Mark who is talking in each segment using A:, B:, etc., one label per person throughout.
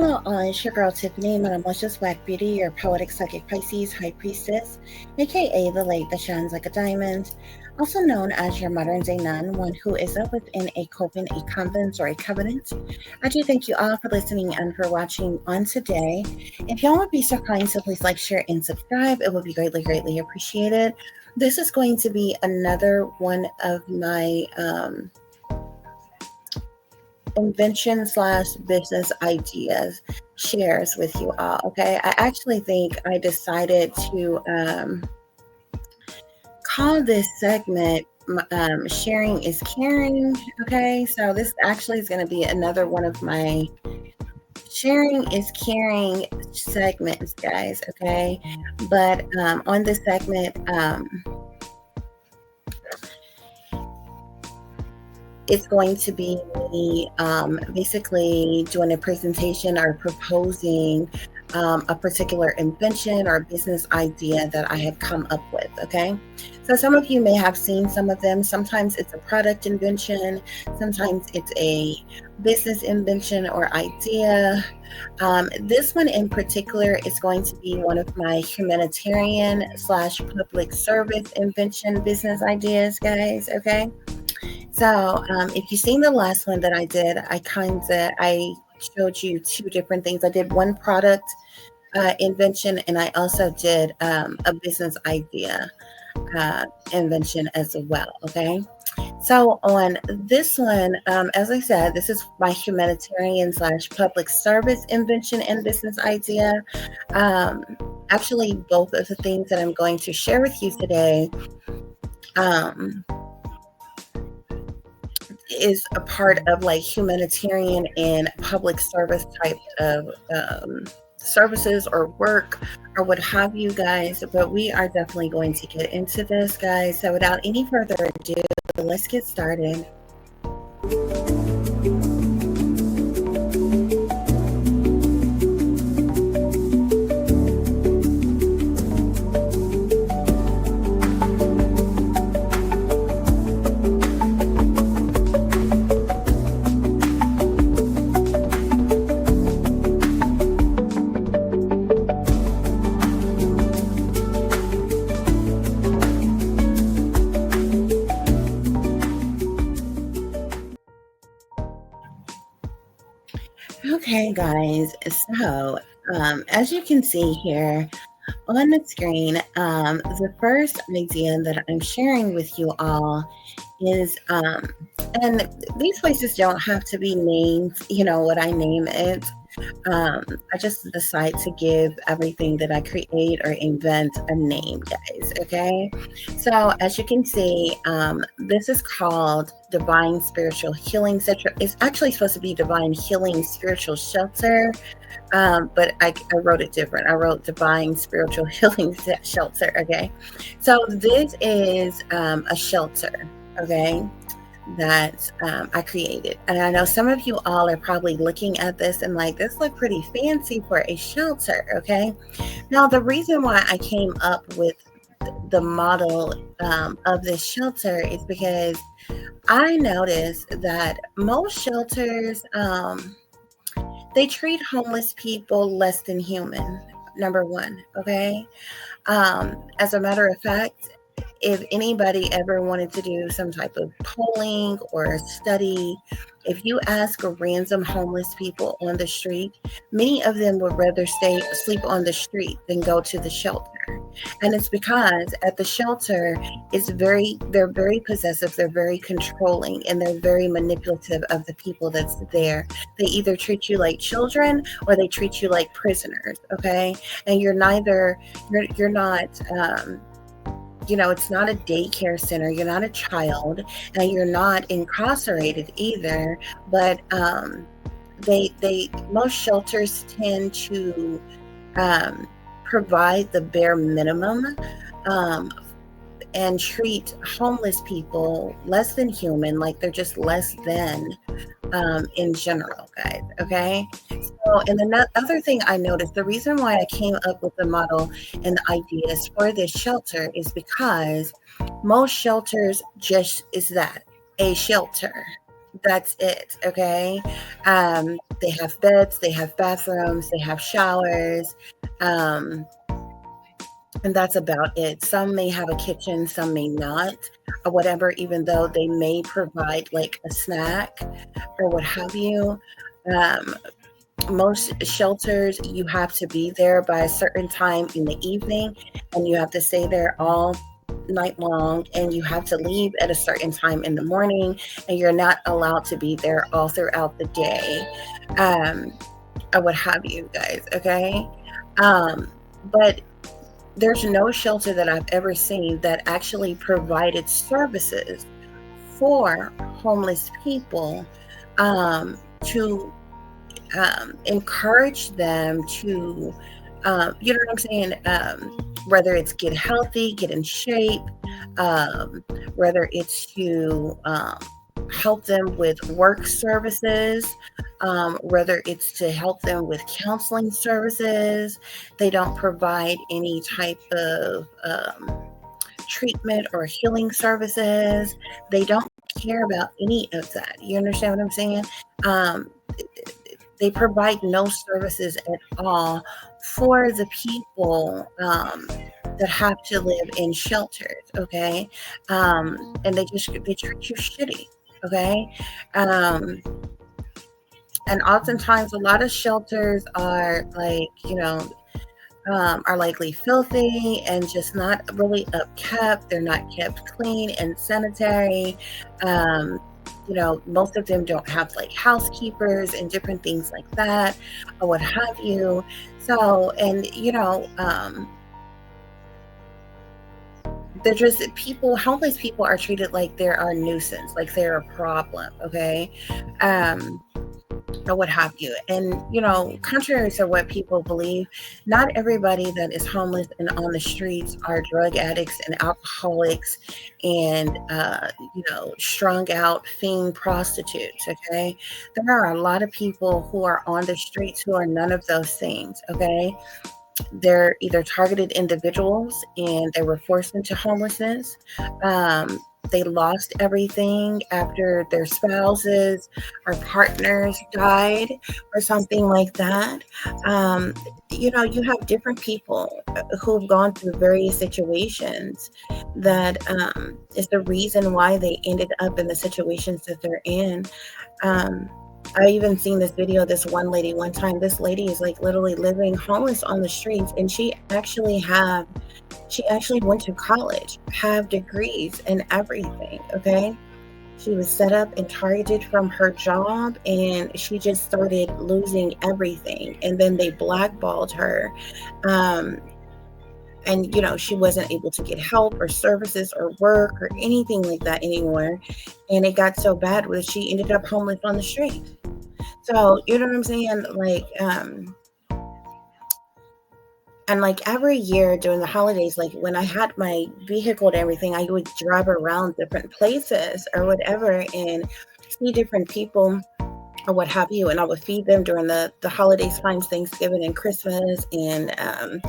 A: Hello, all. It's your girl Tiffany, my malicious black beauty, your poetic psychic Pisces high priestess, aka the light that shines like a diamond, also known as your modern day nun, one who is up within a coven, a convent, or a covenant. I do thank you all for listening and for watching on today. If y'all would be so kind, so please like, share, and subscribe. It would be greatly, greatly appreciated. This is going to be another one of my invention slash business ideas shares with you all. Okay, I actually think I decided to call this segment sharing is caring. Okay, so this actually is going to be another one of my sharing is caring segments, guys. Okay, but on this segment it's going to be me basically doing a presentation or proposing a particular invention or business idea that I have come up with, okay? So some of you may have seen some of them. Sometimes it's a product invention. Sometimes it's a business invention or idea. This one in particular is going to be one of my humanitarian slash public service invention business ideas, guys, okay? So if you've seen the last one that I did, I showed you two different things. I did one product invention, and I also did a business idea invention as well. Okay. So on this one, as I said, this is my humanitarian slash public service invention and business idea. Actually, both of the things that I'm going to share with you today is a part of like humanitarian and public service type of services or work or what have you, guys. But we are definitely going to get into this, guys. So without any further ado, let's get started. Okay, guys, so as you can see here on the screen, the first idea that I'm sharing with you all is, and these places don't have to be named, you know, what I name it. I just decide to give everything that I create or invent a name, guys, okay? So as you can see, this is called Divine Spiritual Healing Center. It's actually supposed to be Divine Healing Spiritual Shelter, but I wrote it different. I wrote Divine Spiritual Healing Shelter, okay? So this is a shelter, okay, that I created. And I know some of you all are probably looking at this and like, this look pretty fancy for a shelter, okay? Now, the reason why I came up with the model of this shelter is because I noticed that most shelters, they treat homeless people less than human, number one, okay? As a matter of fact, if anybody ever wanted to do some type of polling or study, if you ask random homeless people on the street, many of them would rather sleep on the street than go to the shelter. And it's because at the shelter, they're very possessive, they're very controlling, and they're very manipulative of the people that's there. They either treat you like children or they treat you like prisoners, okay? And you're not, you know, it's not a daycare center, you're not a child, and you're not incarcerated either, but most shelters tend to provide the bare minimum and treat homeless people less than human, like they're just less than in general, guys, okay? So, and the other thing I noticed, the reason why I came up with the model and the ideas for this shelter is because most shelters just is that, a shelter, That's it, okay? They have beds, they have bathrooms, they have showers, um, and that's about it. Some may have a kitchen, some may not, or whatever, even though they may provide like a snack or what have you. Um, most shelters, you have to be there by a certain time in the evening, and you have to stay there all night long, and you have to leave at a certain time in the morning, and you're not allowed to be there all throughout the day, um, or what have you guys, okay? But there's no shelter that I've ever seen that actually provided services for homeless people, to encourage them to, you know what I'm saying? Whether it's get healthy, get in shape, um, whether it's to help them with work services, whether it's to help them with counseling services. They don't provide any type of treatment or healing services. They don't care about any of that. You understand what I'm saying? Um, they provide no services at all for the people, that have to live in shelters. Okay, and they treat you shitty. Okay, um, and oftentimes a lot of shelters are like, are likely filthy and just not really upkept. They're not kept clean and sanitary. Um, most of them don't have like housekeepers and different things like that, or what have you. So, and they're just people. Homeless people are treated like they're a nuisance, like they're a problem. Okay. Um, or what have you. And, contrary to what people believe, not everybody that is homeless and on the streets are drug addicts and alcoholics and, strung out fiend prostitutes. Okay. There are a lot of people who are on the streets who are none of those things. Okay. They're either targeted individuals and they were forced into homelessness. They lost everything after their spouses or partners died or something like that. You have different people who've gone through various situations that, is the reason why they ended up in the situations that they're in. Um, I even seen this video of this one lady one time. This lady is like literally living homeless on the streets, and she actually went to college, have degrees and everything. Okay. She was set up and targeted from her job, and she just started losing everything. And then they blackballed her. Um, and she wasn't able to get help or services or work or anything like that anymore. And it got so bad where she ended up homeless on the street. So, you know what I'm saying? And like every year during the holidays, like when I had my vehicle and everything, I would drive around different places or whatever and see different people or what have you. And I would feed them during the holidays, times, Thanksgiving and Christmas, and um,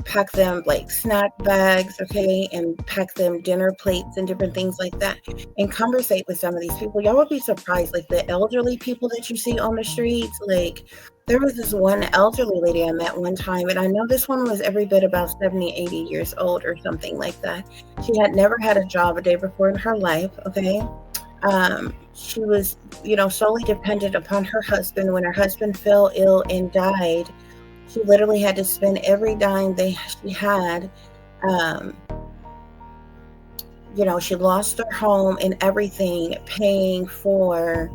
A: pack them like snack bags, okay, and pack them dinner plates and different things like that, and conversate with some of these people. Y'all would be surprised, like the elderly people that you see on the streets. Like there was this one elderly lady I met one time, and I know this one was every bit about 70, 80 years old or something like that. She had never had a job a day before in her life, okay. She was, solely dependent upon her husband. When her husband fell ill and died, she literally had to spend every dime she had. Um, she lost her home and everything, paying for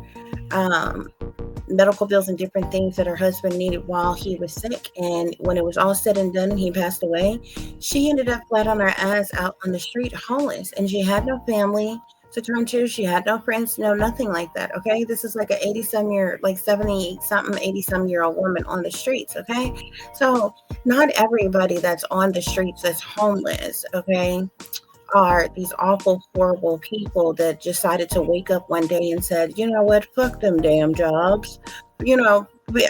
A: medical bills and different things that her husband needed while he was sick. And when it was all said and done and he passed away, she ended up flat on her ass out on the street, homeless. And she had no family to turn to. She had no friends, no nothing like that. Okay. This is like an 80-some year, like 70 something, 80-some year old woman on the streets. Okay. So not everybody that's on the streets that's homeless, okay, are these awful, horrible people that decided to wake up one day and said, you know what, fuck them damn jobs.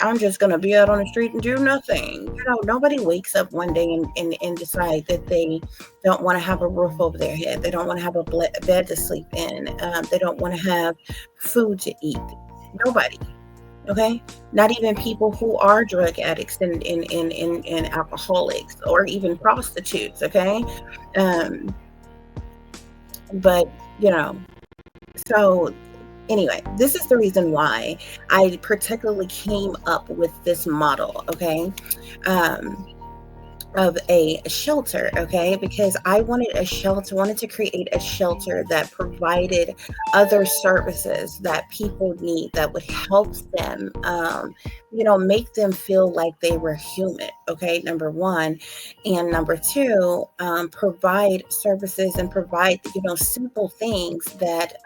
A: I'm just going to be out on the street and do nothing. Nobody wakes up one day and decide that they don't want to have a roof over their head. They don't want to have a bed to sleep in. They don't want to have food to eat. Nobody. Okay, not even people who are drug addicts and alcoholics or even prostitutes. Okay, but so anyway, this is the reason why I particularly came up with this model. Okay, of a shelter, okay, because I wanted to create a shelter that provided other services that people need, that would help them, make them feel like they were human, okay, number one. And number two, provide services and provide, simple things that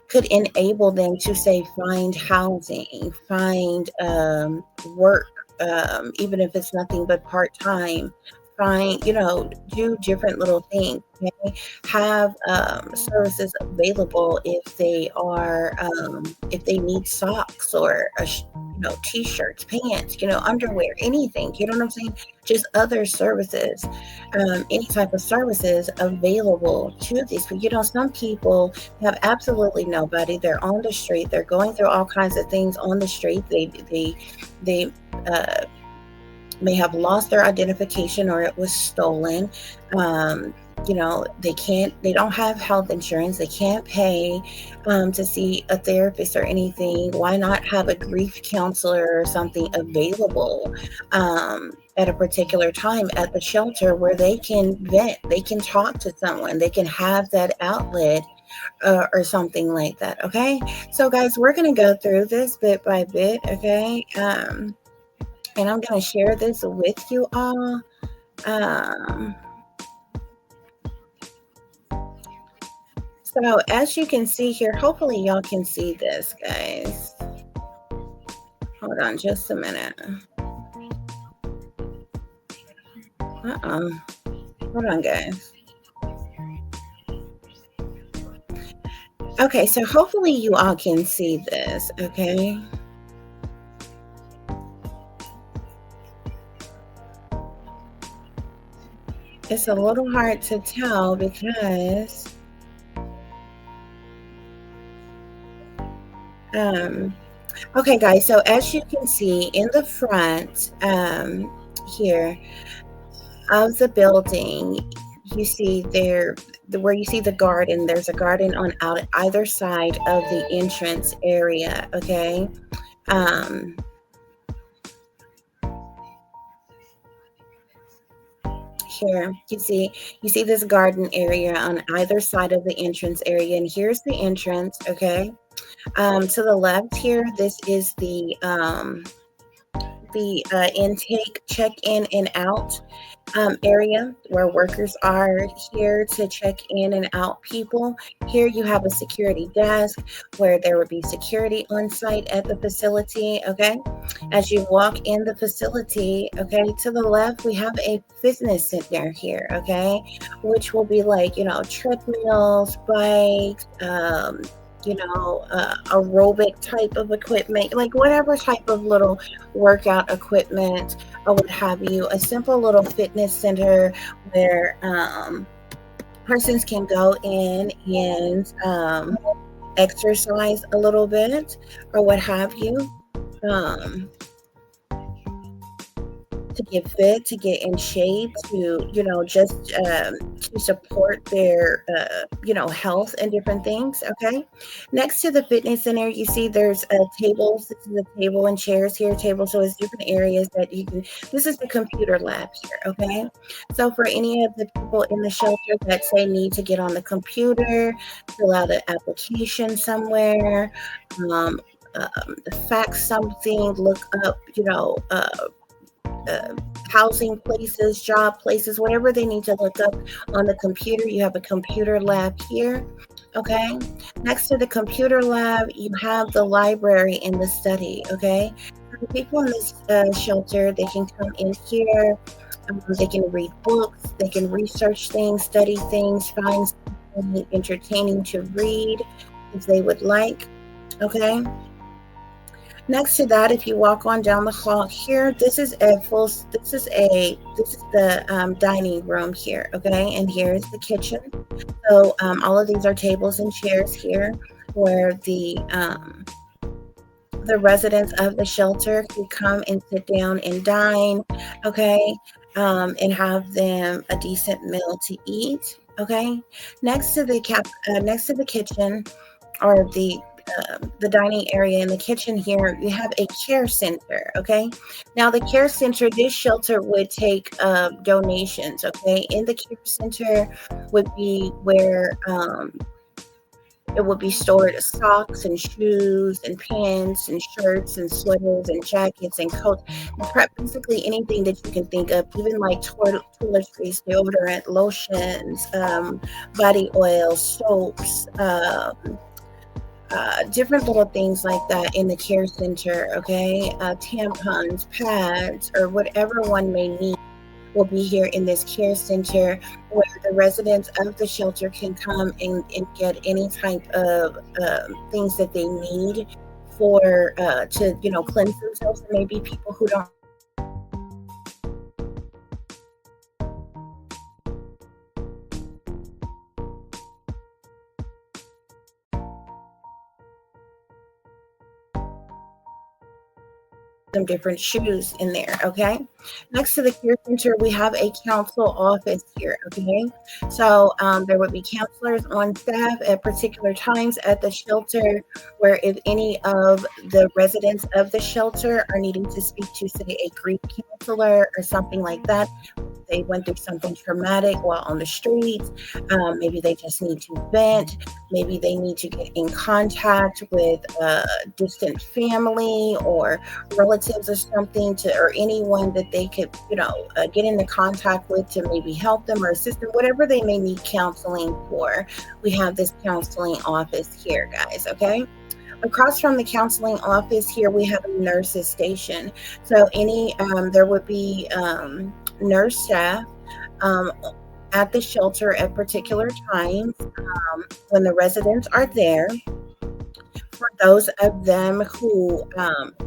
A: could enable them to, say, find housing, find work, even if it's nothing but part-time, find, do different little things, okay? Have services available if they are, if they need socks or, t-shirts, pants, underwear, anything, you know what I'm saying? Just other services, any type of services available to these people. Some people have absolutely nobody. They're on the street. They're going through all kinds of things on the street. They may have lost their identification or it was stolen. They don't have health insurance. They can't pay to see a therapist or anything. Why not have a grief counselor or something available at a particular time at the shelter where they can vent, they can talk to someone, they can have that outlet or something like that. Okay, so guys, we're going to go through this bit by bit. Okay, and I'm going to share this with you all. So as you can see here, hopefully y'all can see this, guys. Hold on just a minute. Hold on, guys. Okay, so hopefully you all can see this, okay? It's a little hard to tell because okay, guys, so as you can see in the front here of the building, you see there where you see the garden, there's a garden on either side of the entrance area. Okay, here you see this garden area on either side of the entrance area, and here's the entrance. Okay, to the left here, this is the intake, check in and out area where workers are here to check in and out people. Here you have a security desk where there would be security on site at the facility. Okay, as you walk in the facility, okay, to the left we have a fitness center here, okay, which will be like, treadmills, bikes, aerobic type of equipment, like whatever type of little workout equipment or what have you. A simple little fitness center where persons can go in and exercise a little bit or what have you. To get fit, to get in shape, to just to support their health and different things. Okay, next to the fitness center, you see there's tables. This is a table and chairs here. Table, so it's different areas that you can. This is the computer lab here. Okay, so for any of the people in the shelter that say need to get on the computer, fill out an application somewhere, fax something, look up, housing places, job places, whatever they need to look up on the computer. You have a computer lab here. Okay, next to the computer lab, you have the library and the study. Okay, the people in this shelter, they can come in here. They can read books, they can research things, study things, find something entertaining to read if they would like. Okay. Next to that, if you walk on down the hall here, this is the dining room here, okay? And here's the kitchen. So all of these are tables and chairs here where the residents of the shelter can come and sit down and dine, okay, and have them a decent meal to eat, okay. Next to the kitchen, or the dining area in the kitchen here, you have a care center, okay. Now the care center, this shelter would take donations, okay. In the care center would be where it would be stored socks and shoes and pants and shirts and sweaters and jackets and coats, and basically anything that you can think of, even like toiletries, deodorant, lotions, body oil, soaps, different little things like that in the care center, okay? Tampons, pads, or whatever one may need will be here in this care center, where the residents of the shelter can come and get any type of things that they need for to cleanse themselves. There may be people who don't some different shoes in there, okay. Next to the care center, we have a council office here, okay. So there would be counselors on staff at particular times at the shelter, where if any of the residents of the shelter are needing to speak to, say, a grief counselor or something like that, they went through something traumatic while on the streets, maybe they just need to vent, maybe they need to get in contact with a distant family or relatives or something, or anyone that they could get into contact with to maybe help them or assist them, whatever they may need counseling for. We have this counseling office here, guys, okay. Across from the counseling office here, we have a nurses station. So there would be nurse staff at the shelter at particular times when the residents are there. For those of them who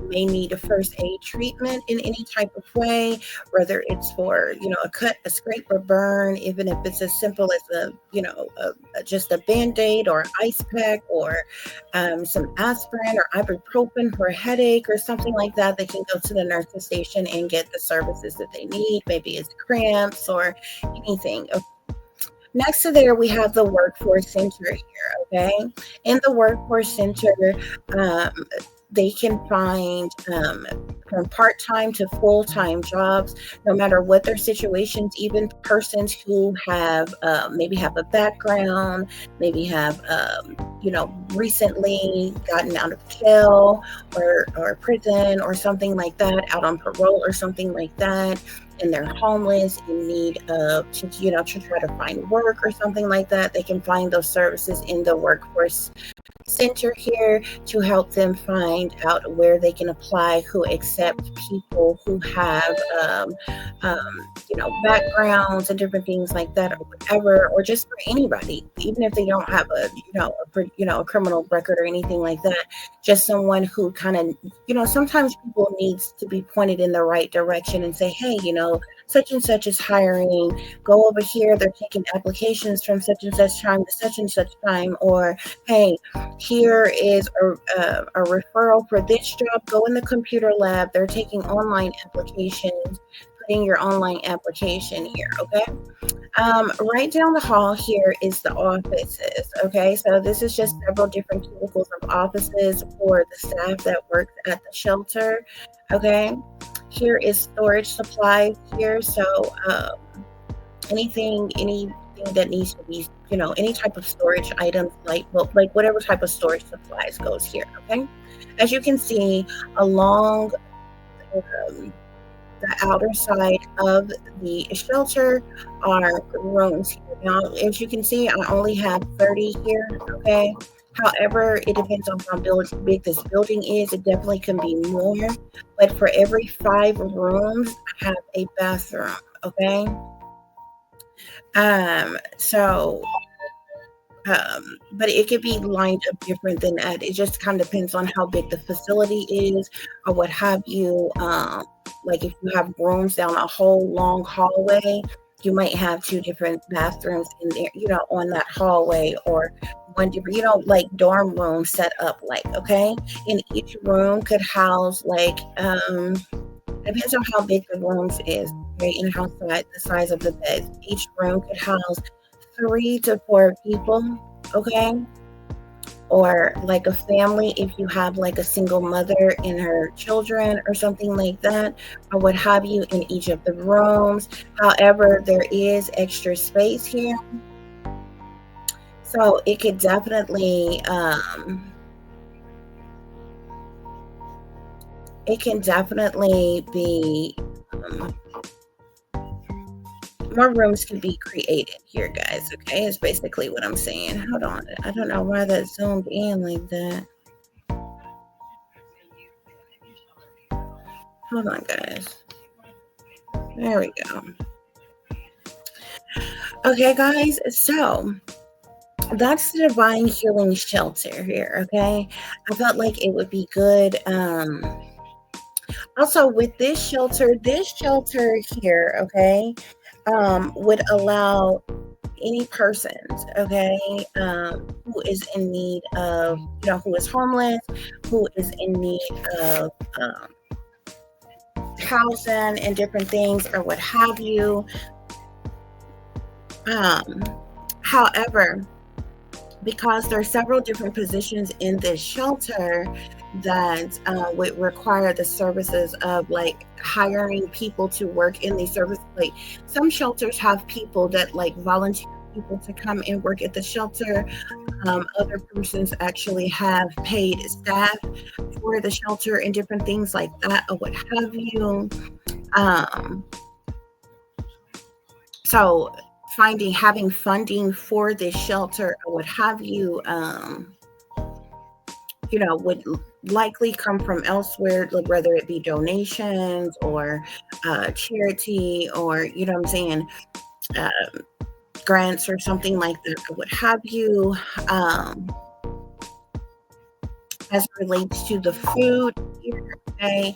A: may need a first aid treatment in any type of way, whether it's for a cut, a scrape, or burn, even if it's as simple as just a Band-Aid or ice pack, or some aspirin or ibuprofen for a headache or something like that, they can go to the nurses station and get the services that they need. Maybe it's cramps or anything. Next to there, we have the workforce center here, okay? In the workforce center, they can find from part-time to full-time jobs, no matter what their situations, even persons who have maybe have a background, maybe have recently gotten out of jail or prison or something like that, out on parole or something like that, and they're homeless in need of to try to find work or something like that. They can find those services in the workforce center here to help them find out where they can apply, who accept people who have backgrounds and different things like that, or whatever, or just for anybody, even if they don't have a criminal record or anything like that. Just someone who kind of sometimes people needs to be pointed in the right direction and say, hey, such and such is hiring, go over here, they're taking applications from such and such time to such and such time, or hey, here is a referral for this job, go in the computer lab, they're taking online applications, putting your online application here, okay. Right down the hall here is the offices, okay. So this is just several different cubicles of offices for the staff that works at the shelter, okay. Here is storage supplies here, so anything that needs to be, any type of storage items, like whatever type of storage supplies goes here, okay. As you can see, along the outer side of the shelter are rooms here. Now, as you can see, I only have 30 here, okay. However, it depends on how big this building is. It definitely can be more, but for every 5 rooms, I have a bathroom, okay. So But it could be lined up different than that. It just kind of depends on how big the facility is or what have you. Like if you have rooms down a whole long hallway, you might have two different bathrooms in there, on that hallway, or one different, like dorm room set up, like, okay. And each room could house like, depends on how big the rooms is, right? And how the size of the beds. Each room could house 3 to 4 people, okay? Or like a family, if you have like a single mother and her children or something like that, or what have you, in each of the rooms. However, there is extra space here. So it could definitely, be, more rooms can be created here, guys. Okay, is basically what I'm saying. Hold on, I don't know why that zoomed in like that. Hold on, guys. There we go. Okay, guys, so that's the Divine Healing Shelter here, okay? I felt like it would be good. Also, with this shelter here, okay, would allow any persons, okay, who is in need of, who is homeless, who is in need of housing and different things, or what have you. However, because there are several different positions in this shelter that would require the services of like hiring people to work in these services. Like some shelters have people that like volunteer people to come and work at the shelter. Other persons actually have paid staff for the shelter and different things like that, or what have you. So having funding for this shelter or what have you, would likely come from elsewhere, like whether it be donations or charity, or what I'm saying, grants or something like that, or what have you. As it relates to the food here, okay,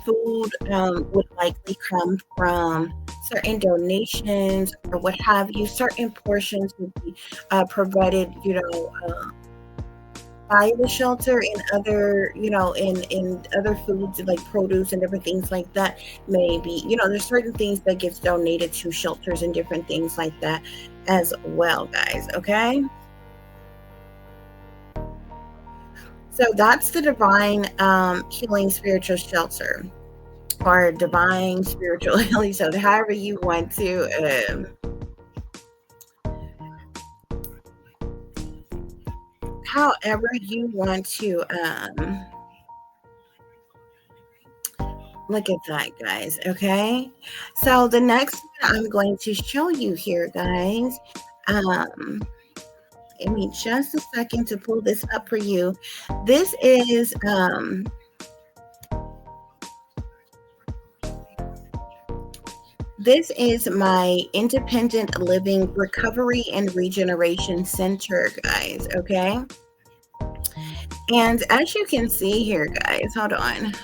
A: food would likely come from certain donations or what have you. Certain portions would be provided, by the shelter, and other, in other foods like produce and different things like that. Maybe, there's certain things that gets donated to shelters and different things like that as well, guys. Okay. So that's the Divine Healing Spiritual Shelter, or Divine Spiritual Healing Shelter, however you want to. However you want to look at that, guys. Okay. So the next one I'm going to show you here, guys. Give me just a second to pull this up for you. This is my Independent Living Recovery and Regeneration Center, guys. Okay. And as you can see here, guys, hold on.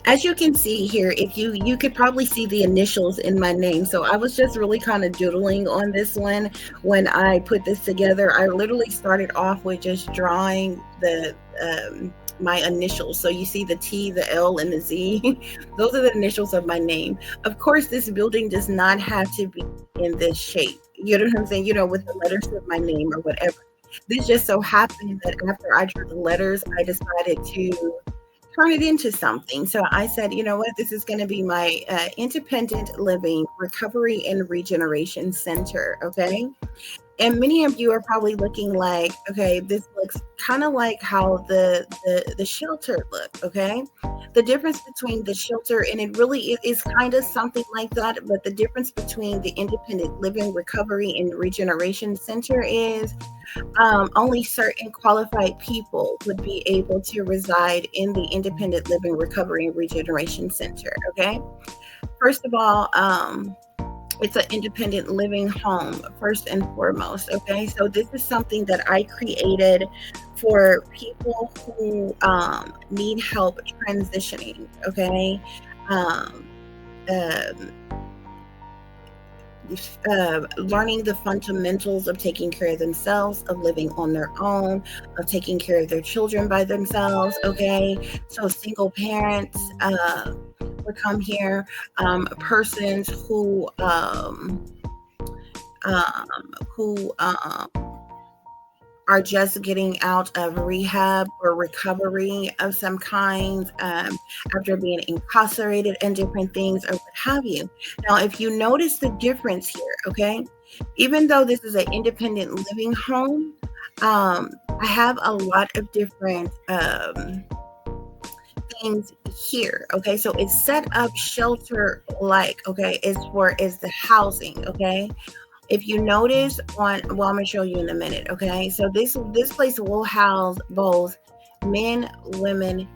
A: As you can see here, if you could probably see the initials in my name. So I was just really kind of doodling on this one when I put this together. I literally started off with just drawing the my initials. So you see the T, the L, and the Z. Those are the initials of my name. Of course, this building does not have to be in this shape. You know what I'm saying? With the letters of my name or whatever. This just so happened that after I drew the letters, I decided to turn it into something. So I said, you know what, this is going to be my Independent Living Recovery and Regeneration Center. Okay. And many of you are probably looking like, okay, this looks kind of like how the shelter looked, okay? The difference between the shelter, and it really is kind of something like that, but the difference between the independent living, recovery, and regeneration center is only certain qualified people would be able to reside in the independent living, recovery, and regeneration center, okay? First of all, it's an independent living home first and foremost. Okay, so this is something that I created for people who need help transitioning. Okay, um, um, learning the fundamentals of taking care of themselves, of living on their own, of taking care of their children by themselves. Okay, so single parents would come here, persons who are just getting out of rehab or recovery of some kind, after being incarcerated and different things or what have you. Now, if you notice the difference here, okay, even though this is an independent living home, I have a lot of different things here. Okay, so it's set up shelter like, okay, is the housing. Okay, if you notice on, well, I'm gonna show you in a minute. Okay, so this place will house both men, women,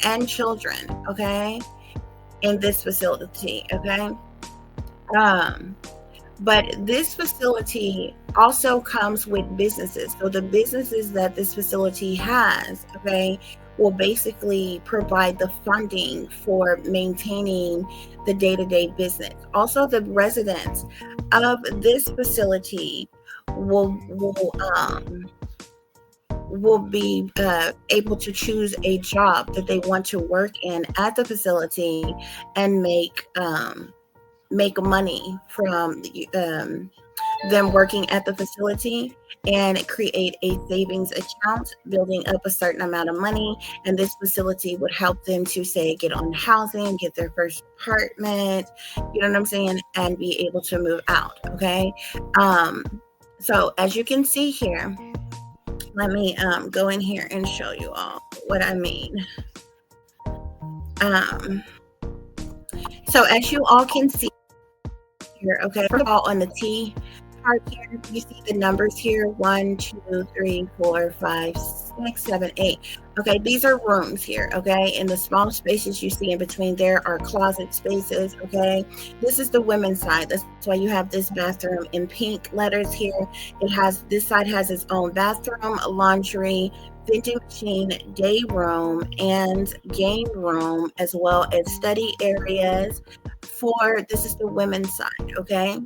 A: and children. Okay, in this facility. Okay, um but this facility also comes with businesses. So the businesses that this facility has, okay, will basically provide the funding for maintaining the day-to-day business. Also, the residents of this facility will be able to choose a job that they want to work in at the facility and make money from them working at the facility, and create a savings account, building up a certain amount of money. And this facility would help them to, say, get on housing, get their first apartment, you know what I'm saying, and be able to move out. Okay. So as you can see here, let me go in here and show you all what I mean. So as you all can see here, okay, first of all, on the T part here, you see the numbers here: 1, 2, 3, 4, 5, 6, 7, 8. Okay, these are rooms here. Okay, and the small spaces you see in between there are closet spaces. Okay, this is the women's side. That's why you have this bathroom in pink letters here. It has, this side has its own bathroom, laundry, vending machine, day room, and game room, as well as study areas. For this is the women's side. Okay,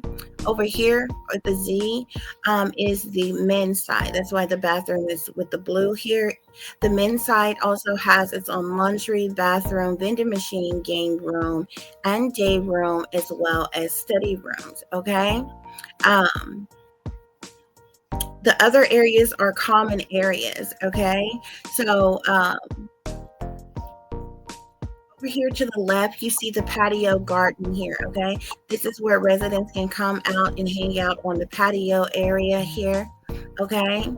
A: over here at the Z is the men's side. That's why the bathroom is with the blue here. The men's side also has its own laundry, bathroom, vending machine, game room, and day room, as well as study rooms. Okay. The other areas are common areas. Okay. So over here to the left, you see the patio garden here. Okay, this is where residents can come out and hang out on the patio area here. Okay,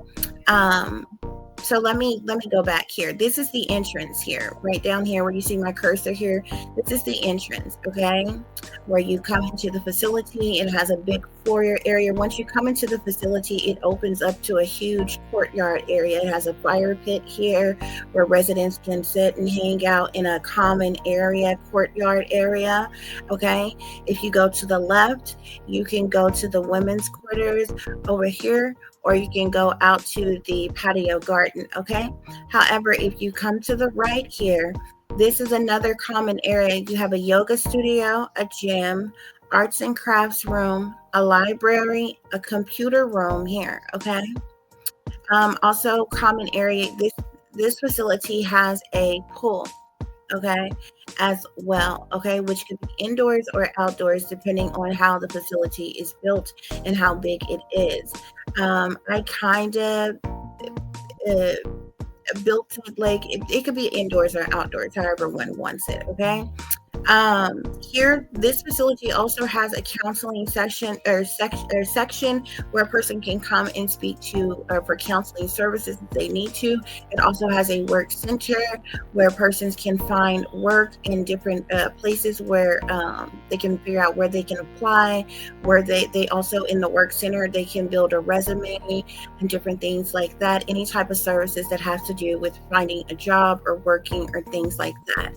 A: so let me go back here. This is the entrance here, right down here where you see my cursor here. This is the entrance. Okay, where you come into the facility. It has a big foyer area. Once you come into the facility, it opens up to a huge courtyard area. It has a fire pit here where residents can sit and hang out in a common area, courtyard area. Okay, if you go to the left, you can go to the women's quarters over here, or you can go out to the patio garden. Okay, however, if you come to the right here, this is another common area. You have a yoga studio, a gym, arts and crafts room, a library, a computer room here. Okay, also common area, this facility has a pool. Okay, as well. Okay, which could be indoors or outdoors depending on how the facility is built and how big it is. I kind of built it like it could be indoors or outdoors, however one wants it. Okay, Here, this facility also has a counseling session or section where a person can come and speak to for counseling services if they need to. It also has a work center where persons can find work in different places where they can figure out where they can apply, where they also in the work center, they can build a resume and different things like that. Any type of services that has to do with finding a job or working or things like that.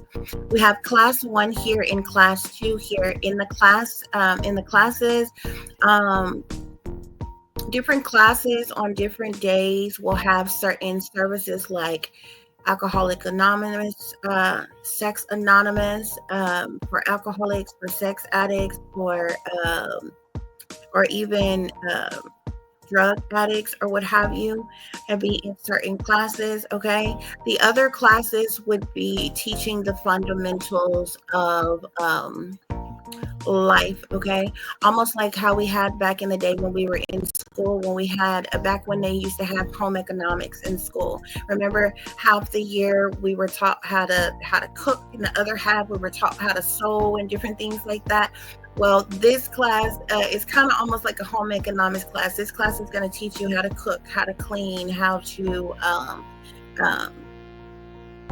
A: We have class 1 here and class 2 here. In the classes, different classes on different days will have certain services like Alcoholic Anonymous, Sex Anonymous, for alcoholics, for sex addicts, or even drug addicts or what have you, and be in certain classes. Okay, the other classes would be teaching the fundamentals of life. Okay, almost like how we had back in the day when we were in school, when we had back when they used to have home economics in school. Remember, half the year we were taught how to cook, and the other half we were taught how to sew and different things like that. Well, this class is kind of almost like a home economics class. This class is going to teach you how to cook, how to clean, how to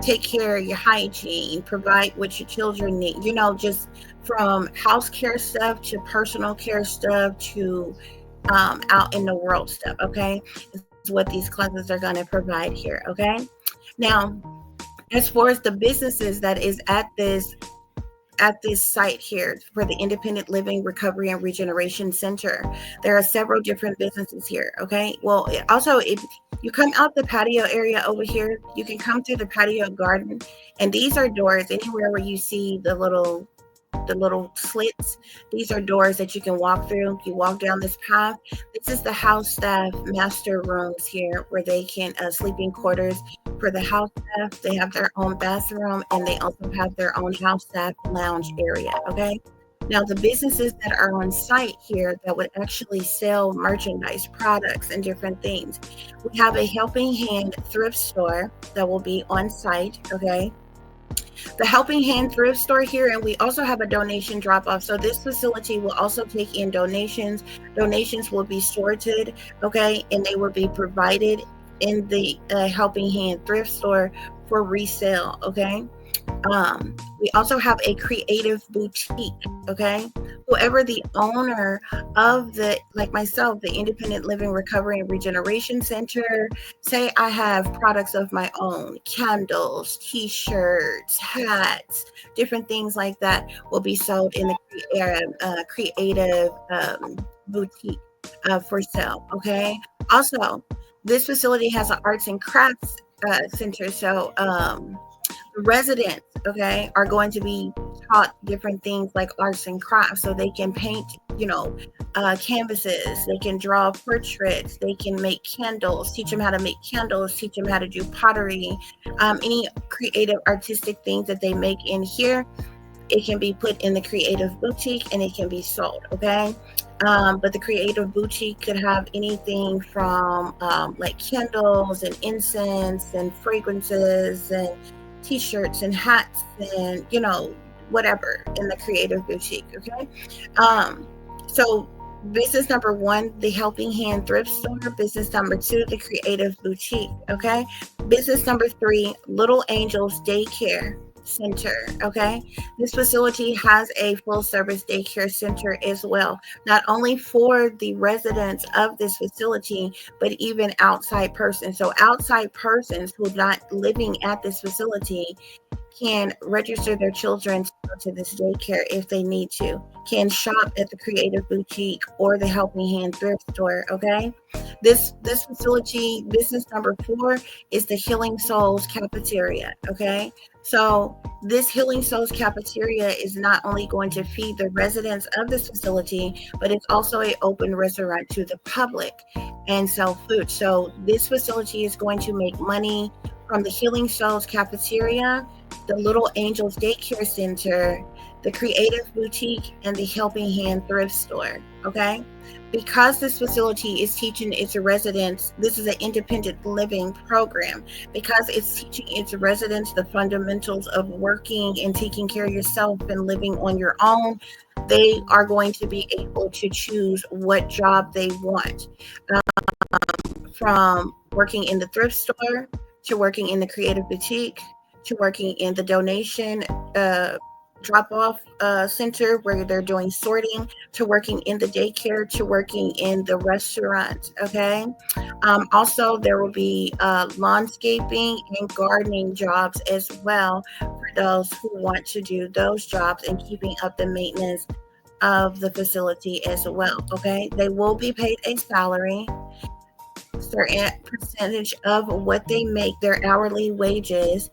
A: take care of your hygiene, provide what your children need, just from house care stuff to personal care stuff to out in the world stuff. Okay, this is what these classes are going to provide here. Okay, now as far as the businesses that is at this site here for the Independent Living, Recovery, and Regeneration Center, there are several different businesses here. Okay, well, also if you come out the patio area over here, you can come through the patio garden, and these are doors. Anywhere where you see the little slits, these are doors that you can walk through. You walk down this path. This is the house staff master rooms here, where they can sleeping quarters for the house staff. They have their own bathroom, and they also have their own house staff lounge area. Okay, now the businesses that are on site here that would actually sell merchandise, products, and different things, we have a Helping Hand thrift store that will be on site. Okay, the Helping Hand thrift store here, and we also have a donation drop off. So this facility will also take in donations. Donations will be sorted, okay, and they will be provided in the Helping Hand thrift store for resale. Okay, we also have a creative boutique. Okay, whoever the owner of the, like myself, the Independent Living, Recovery, and Regeneration Center, say I have products of my own, candles, t-shirts, hats, different things like that will be sold in the creative boutique for sale. Okay, also this facility has an arts and crafts center. So residents, okay, are going to be taught different things like arts and crafts, so they can paint, canvases, they can draw portraits, they can make candles, teach them how to make candles, teach them how to do pottery, any creative artistic things that they make in here, it can be put in the creative boutique and it can be sold. Okay, but the creative boutique could have anything from like candles and incense and fragrances and t-shirts and hats and whatever in the creative boutique. Okay, so business number 1, the Helping Hand thrift store. Business number 2, the creative boutique. Okay, business number 3, Little Angels Daycare Center. Okay, this facility has a full service daycare center as well, not only for the residents of this facility, but even outside persons. So outside persons who are not living at this facility can register their children to go to this daycare if they need to, can shop at the creative boutique or the Helping Hand thrift store. Okay, this facility, business number 4, is the Healing Souls Cafeteria. Okay, so this Healing Souls Cafeteria is not only going to feed the residents of this facility, but it's also an open restaurant to the public and sell food. So this facility is going to make money from the Healing Souls Cafeteria the Little Angels Daycare Center, the Creative Boutique, and the Helping Hand Thrift Store. Okay, because this facility is teaching its residents, this is an independent living program, because it's teaching its residents the fundamentals of working and taking care of yourself and living on your own. They are going to be able to choose what job they want, from working in the thrift store to working in the creative boutique to working in the donation drop-off center where they're doing sorting, to working in the daycare, to working in the restaurant. Okay. Also, there will be landscaping and gardening jobs as well for those who want to do those jobs and keeping up the maintenance of the facility as well. Okay. They will be paid a salary, certain percentage of what they make, their hourly wages,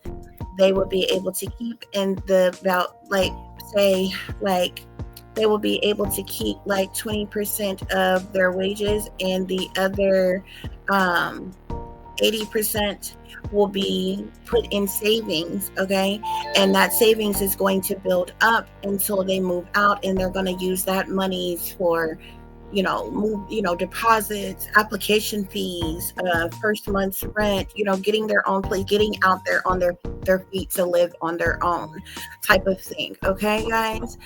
A: they will be able to keep, in the about, like, say, like, they will be able to keep like 20% of their wages, and the other 80% will be put in savings. Okay, and that savings is going to build up until they move out, and they're going to use that monies for deposits, application fees, first month's rent, getting their own place, getting out there on their feet to live on their own, type of thing. Okay, guys.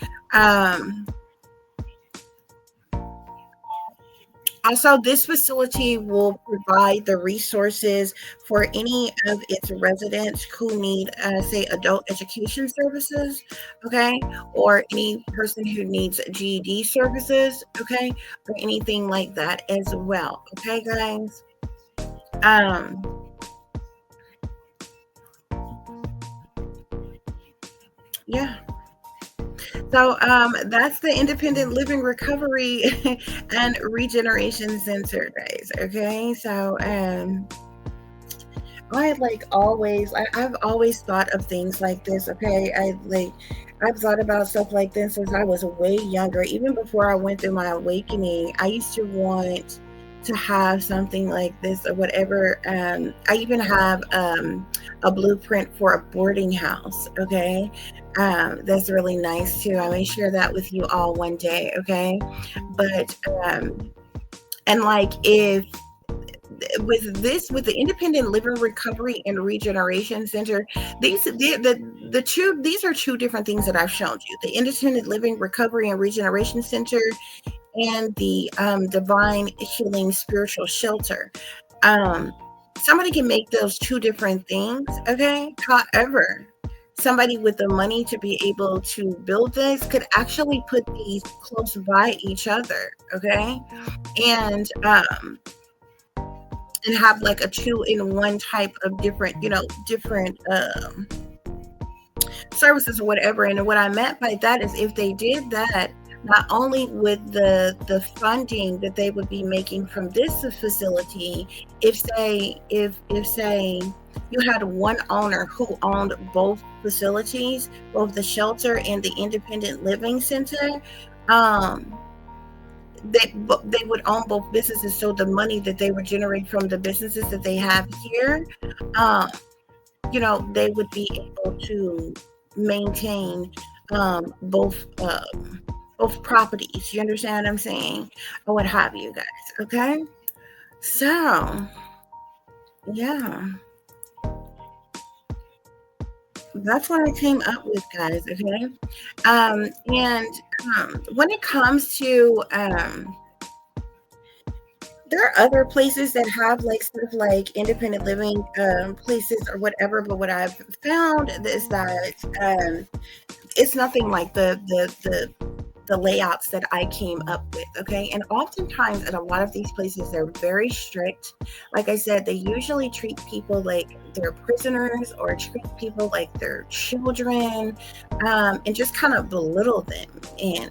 A: Also, this facility will provide the resources for any of its residents who need, say, adult education services, okay, or any person who needs GED services, okay, or anything like that as well. Okay, guys. Um, yeah. So that's the Independent Living Recovery and Regeneration Center, guys. Okay, so I've always thought of things like this. Okay, I've thought about stuff like this since I was way younger. Even before I went through my awakening, I used to want to have something like this or whatever. I even have a blueprint for a boarding house. Okay, that's really nice too. I may share that with you all one day. Okay, but and like, if with the Independent Living Recovery and Regeneration Center, these are two different things that I've shown you: the Independent Living Recovery and Regeneration Center and the Divine Healing Spiritual Shelter. Somebody can make those two different things. Okay, however, somebody with the money to be able to build this could actually put these close by each other. Okay, and have like a two-in-one type of different services or whatever. And what I meant by that is, if they did that, not only with the funding that they would be making from this facility, if say you had one owner who owned both facilities, both the shelter and the independent living center, they would own both businesses. So the money that they would generate from the businesses that they have here, they would be able to maintain both properties. You understand what I'm saying? Or what have you, guys. Okay. So yeah, that's what I came up with, guys. Okay. And when it comes to there are other places that have like sort of like independent living places or whatever, but what I've found is that it's nothing like the layouts that I came up with. Okay, and oftentimes at a lot of these places, they're very strict. Like I said, they usually treat people like they're prisoners, or treat people like they're children, and just kind of belittle them, and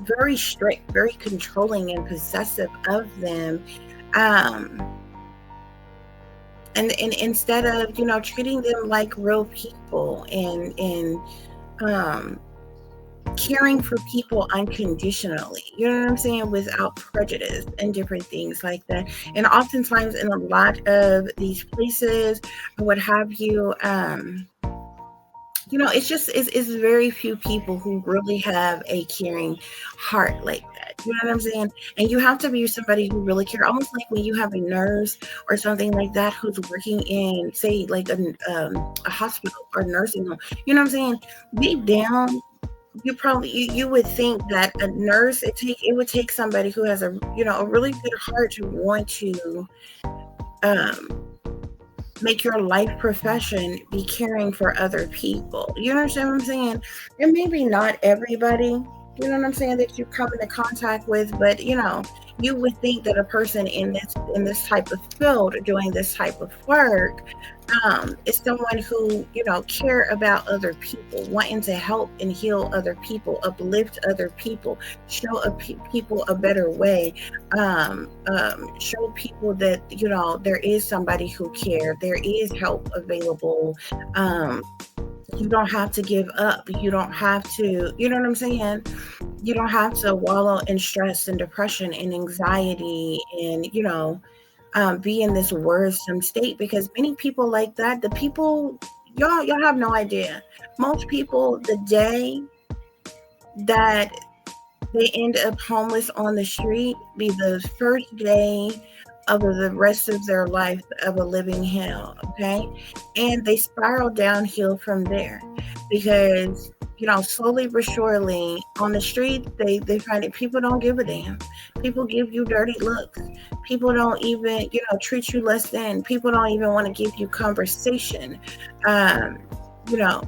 A: very strict, very controlling and possessive of them. And instead of treating them like real people, and caring for people unconditionally, you know what I'm saying, without prejudice and different things like that. And oftentimes in a lot of these places or what have you, it's very few people who really have a caring heart like that. You know what I'm saying? And you have to be somebody who really care. Almost like when you have a nurse or something like that who's working in, say, like a hospital or nursing home. You know what I'm saying? Deep down, you would think that a nurse it would take somebody who has a really good heart to want to um make your life profession be caring for other people. You understand what I'm saying? And maybe not everybody, you know what I'm saying, that you come into contact with, but you would think that a person in this type of field doing this type of work is someone who care about other people, wanting to help and heal other people, uplift other people, show people a better way, show people that there is somebody who cares, there is help available. You don't have to give up. You don't have to, you know what I'm saying? You don't have to wallow in stress and depression and anxiety and be in this worrisome state, because many people like that, the people, y'all have no idea. Most people, the day that they end up homeless on the street, be the first day of the rest of their life of a living hell. Okay, and they spiral downhill from there, because slowly but surely on the street they find it, people don't give a damn. People give you dirty looks. People don't even treat you less than. People don't even want to give you conversation. You know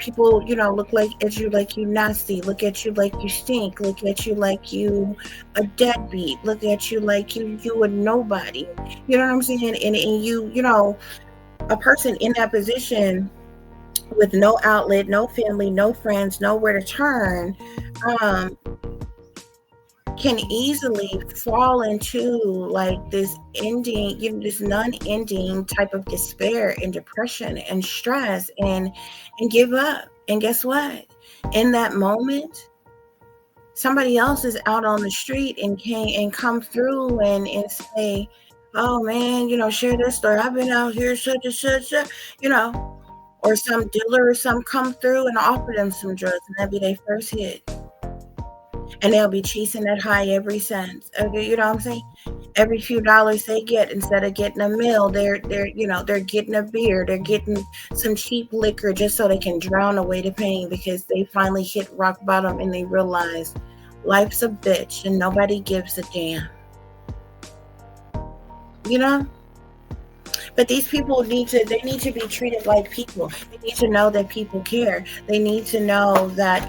A: People look at you like you nasty, look at you like you stink, look at you like you a deadbeat, look at you like you a nobody. You know what I'm saying? And a person in that position with no outlet, no family, no friends, nowhere to turn, um, can easily fall into like this ending, this non-ending type of despair and depression and stress, and give up. And guess what? In that moment, somebody else is out on the street and come through and say, "Oh man, share this story. I've been out here, such and such," you know, or some dealer or some come through and offer them some drugs, and that'd be their first hit. And they'll be chasing that high every cent. Okay, you know what I'm saying? Every few dollars they get, instead of getting a meal, they're getting a beer, they're getting some cheap liquor just so they can drown away the pain, because they finally hit rock bottom and they realize life's a bitch and nobody gives a damn. You know? But these people need to be treated like people. They need to know that people care. They need to know that,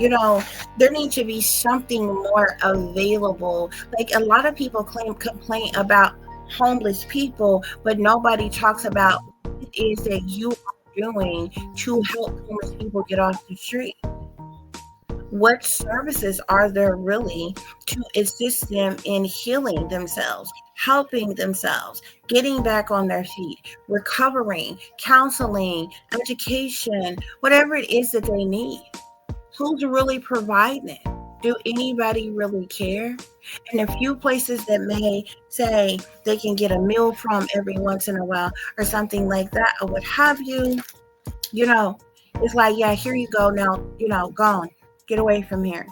A: there needs to be something more available. Like, a lot of people complain about homeless people, but nobody talks about what it is that you are doing to help homeless people get off the street. What services are there really to assist them in healing themselves, helping themselves, getting back on their feet, recovering, counseling, education, whatever it is that they need? Who's really providing it? Do anybody really care? And a few places that may say they can get a meal from every once in a while or something like that, or what have you, it's like, yeah, here you go now, gone. Get away from here.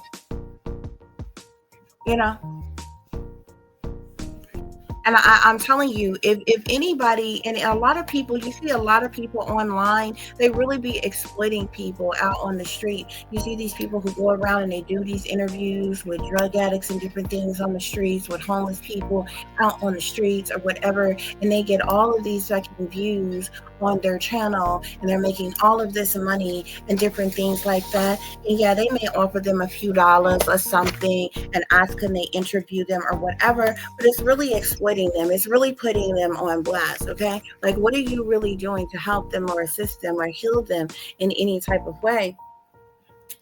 A: And I'm telling you, if anybody, and a lot of people, you see a lot of people online, they really be exploiting people out on the street. You see these people who go around and they do these interviews with drug addicts and different things on the streets, with homeless people out on the streets or whatever, and they get all of these fucking views on their channel, and they're making all of this money and different things like that. And yeah, they may offer them a few dollars or something and ask can they interview them or whatever, but it's really exploiting them. It's really putting them on blast. Okay, like, what are you really doing to help them or assist them or heal them in any type of way,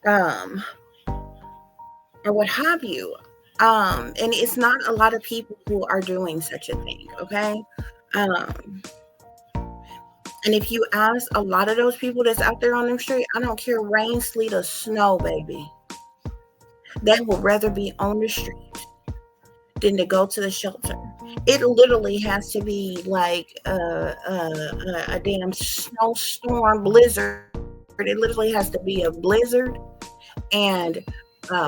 A: or what have you? And it's not a lot of people who are doing such a thing. Okay. And if you ask a lot of those people that's out there on the street, I don't care, rain, sleet, or snow, baby, they would rather be on the street than to go to the shelter. It literally has to be like a damn snowstorm, blizzard, It literally has to be a blizzard and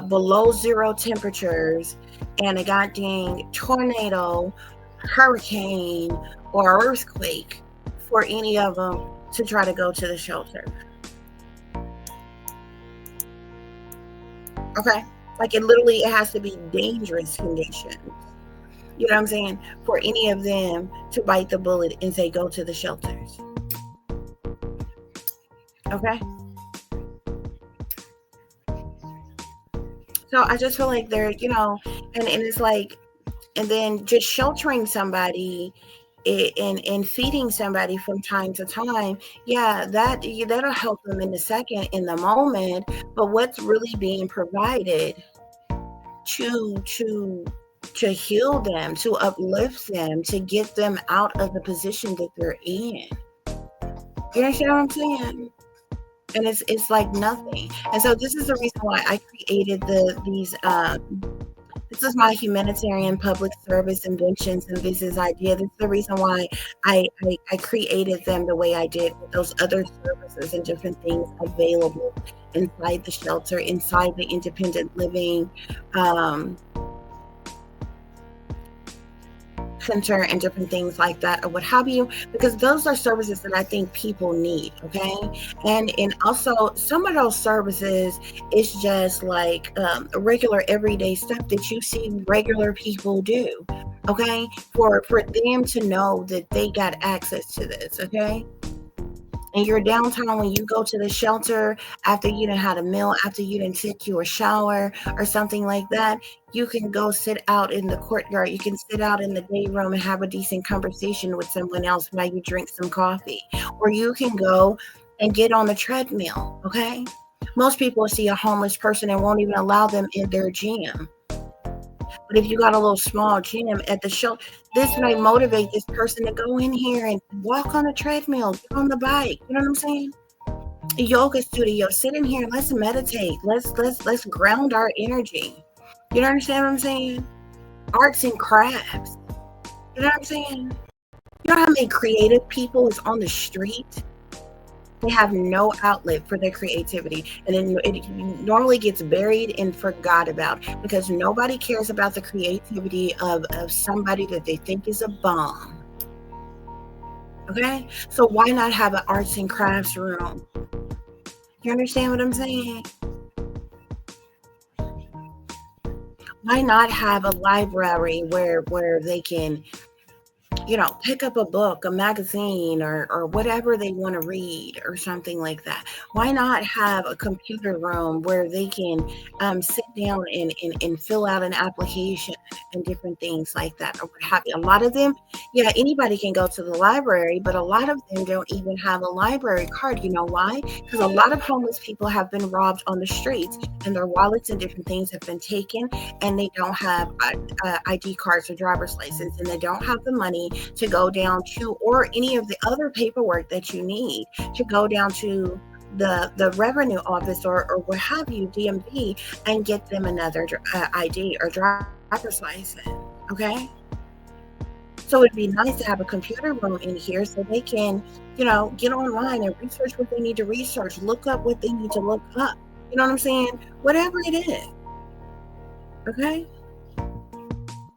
A: below zero temperatures and a goddamn tornado, hurricane, or earthquake for any of them to try to go to the shelter. Okay? Like it has to be dangerous conditions. You know what I'm saying? For any of them to bite the bullet and say, go to the shelters. Okay? So I just feel like they're, and it's like, and then just sheltering somebody and feeding somebody from time to time, yeah, that'll help them in a second, in the moment. But what's really being provided to heal them, to uplift them, to get them out of the position that they're in? You understand what I'm saying? And it's like nothing. And so this is the reason why I created these this is my humanitarian public service inventions and business idea. This is the reason why I created them the way I did, with those other services and different things available inside the shelter, inside the independent living center and different things like that, or what have you, because those are services that I think people need. Okay. And also some of those services is just like regular everyday stuff that you see regular people do. Okay. For them to know that they got access to this. Okay. And you're downtown, when you go to the shelter after you done had a meal, after you done took you a shower or something like that, you can go sit out in the courtyard. You can sit out in the day room and have a decent conversation with someone else while you drink some coffee. Or you can go and get on the treadmill, okay? Most people see a homeless person and won't even allow them in their gym. But if you got a little small gym at the shelter, this might motivate this person to go in here and walk on a treadmill, get on the bike. You know what I'm saying? A yoga studio, sit in here, let's meditate. Let's ground our energy. You understand what I'm saying? Arts and crafts. You know what I'm saying? You know how many creative people is on the street? They have no outlet for their creativity, and then it normally gets buried and forgot about, because nobody cares about the creativity of somebody that they think is a bum. Okay, so why not have an arts and crafts room? You understand what I'm saying? Why not have a library where they can, pick up a book, a magazine, or whatever they want to read, or something like that? Why not have a computer room where they can sit down and fill out an application and different things like that, or what have you? A lot of them, yeah, anybody can go to the library, but a lot of them don't even have a library card. You know why? Because a lot of homeless people have been robbed on the streets, and their wallets and different things have been taken, and they don't have ID cards or driver's license, and they don't have the money to go down to, or any of the other paperwork that you need to go down to the revenue office or what have you, DMV, and get them another ID or driver's license. Okay. So it'd be nice to have a computer room in here so they can, get online and research what they need to research, look up what they need to look up. You know what I'm saying? Whatever it is. Okay.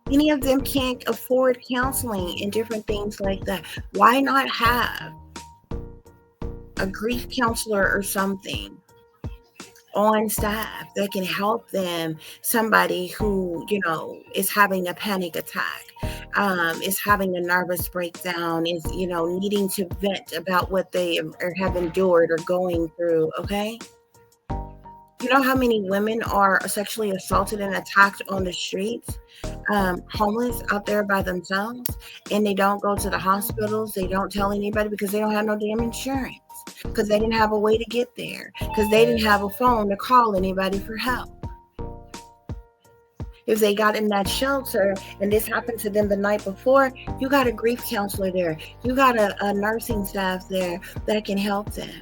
A: Many of them can't afford counseling and different things like that. Why not have a grief counselor or something on staff that can help them? Somebody who, is having a panic attack, is having a nervous breakdown, is, needing to vent about what they have endured or going through. Okay. You know how many women are sexually assaulted and attacked on the streets, homeless out there by themselves, and they don't go to the hospitals, they don't tell anybody because they don't have no damn insurance, because they didn't have a way to get there, because they didn't have a phone to call anybody for help. If they got in that shelter and this happened to them the night before, you got a grief counselor there, you got a nursing staff there that can help them.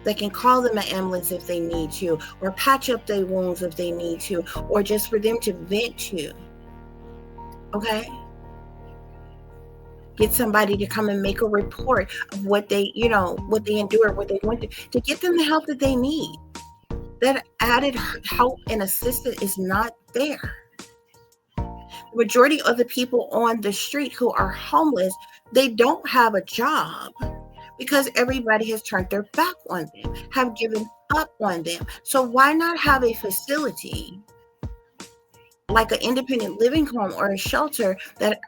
A: They can call them an ambulance if they need to, or patch up their wounds if they need to, or just for them to vent to. Okay? get somebody to come and make a report of what they, what they endured, what they went through, to get them the help that they need. That added help and assistance is not there. The majority of the people on the street who are homeless, they don't have a job because everybody has turned their back on them, have given up on them. So why not have a facility like an independent living home or a shelter that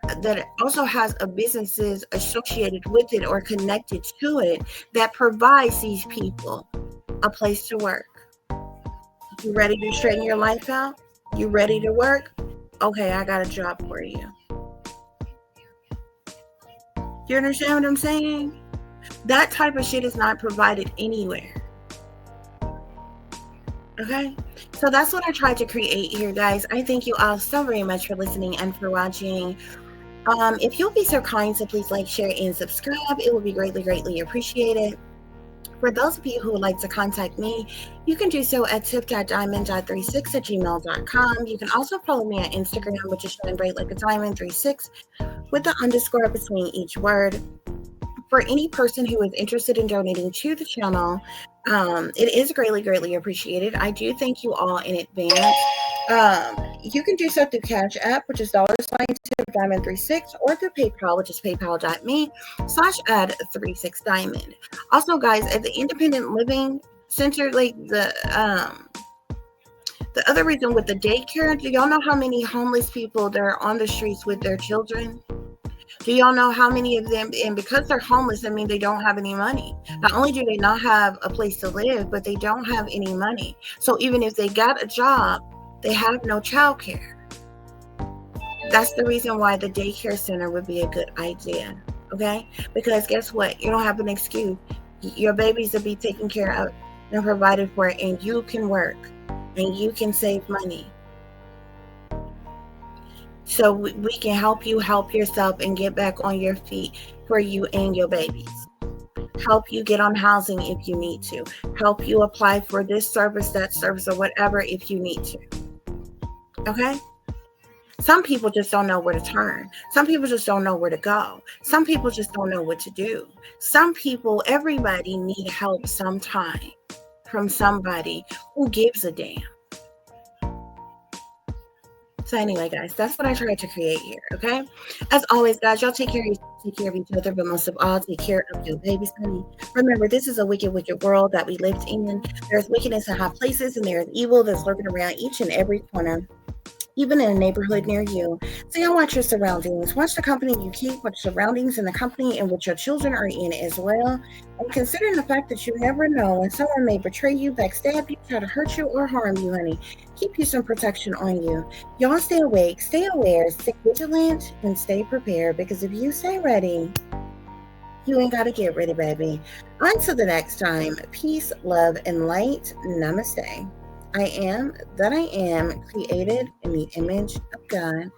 A: also has a businesses associated with it or connected to it that provides these people a place to work? You ready to straighten your life out? You ready to work? Okay, I got a job for you. You understand what I'm saying? That type of shit is not provided anywhere. Okay, so that's what I tried to create here, guys. I thank you all so very much for listening and for watching. If you'll be so kind to please like, share, and subscribe, it will be greatly appreciated. For those of you who would like to contact me, you can do so at tip.diamond.36@gmail.com. You can also follow me on Instagram, which is shine bright like a diamond 36 with the underscore between each word. For any person who is interested in donating to the channel, it is greatly appreciated. I do thank you all in advance. You can do so through Cash App, which is $Diamond36, or through PayPal, which is paypal.me/add36diamond. Also, guys, at the Independent Living Center, like the other reason with the daycare, do y'all know how many homeless people that are on the streets with their children? Do y'all know how many of them, and because they're homeless, I mean, they don't have any money. Not only do they not have a place to live, but they don't have any money. So even if they got a job, they have no child care. That's the reason why the daycare center would be a good idea, okay? Because guess what? You don't have an excuse. Your babies will be taken care of and provided for, and you can work, and you can save money. So we can help you help yourself and get back on your feet for you and your babies. Help you get on housing if you need to. Help you apply for this service, that service, or whatever if you need to. Okay? Some people just don't know where to turn. Some people just don't know where to go. Some people just don't know what to do. Some people, everybody need help sometime from somebody who gives a damn. So anyway, guys, that's what I tried to create here, okay? As always, guys, y'all take care of yourself, take care of each other, but most of all, take care of your babies, honey. Remember, this is a wicked world that we lived in. There's wickedness in high places, and there's evil that's lurking around each and every corner, even in a neighborhood near you. So y'all watch your surroundings. Watch the company you keep, watch surroundings in the company in which your children are in as well. And considering the fact that you never know when someone may betray you, backstab you, try to hurt you, or harm you, honey. Keep you some protection on you. Y'all stay awake, stay aware, stay vigilant, and stay prepared, because if you stay ready, you ain't got to get ready, baby. Until the next time, peace, love, and light. Namaste. I am that I am, created in the image of God.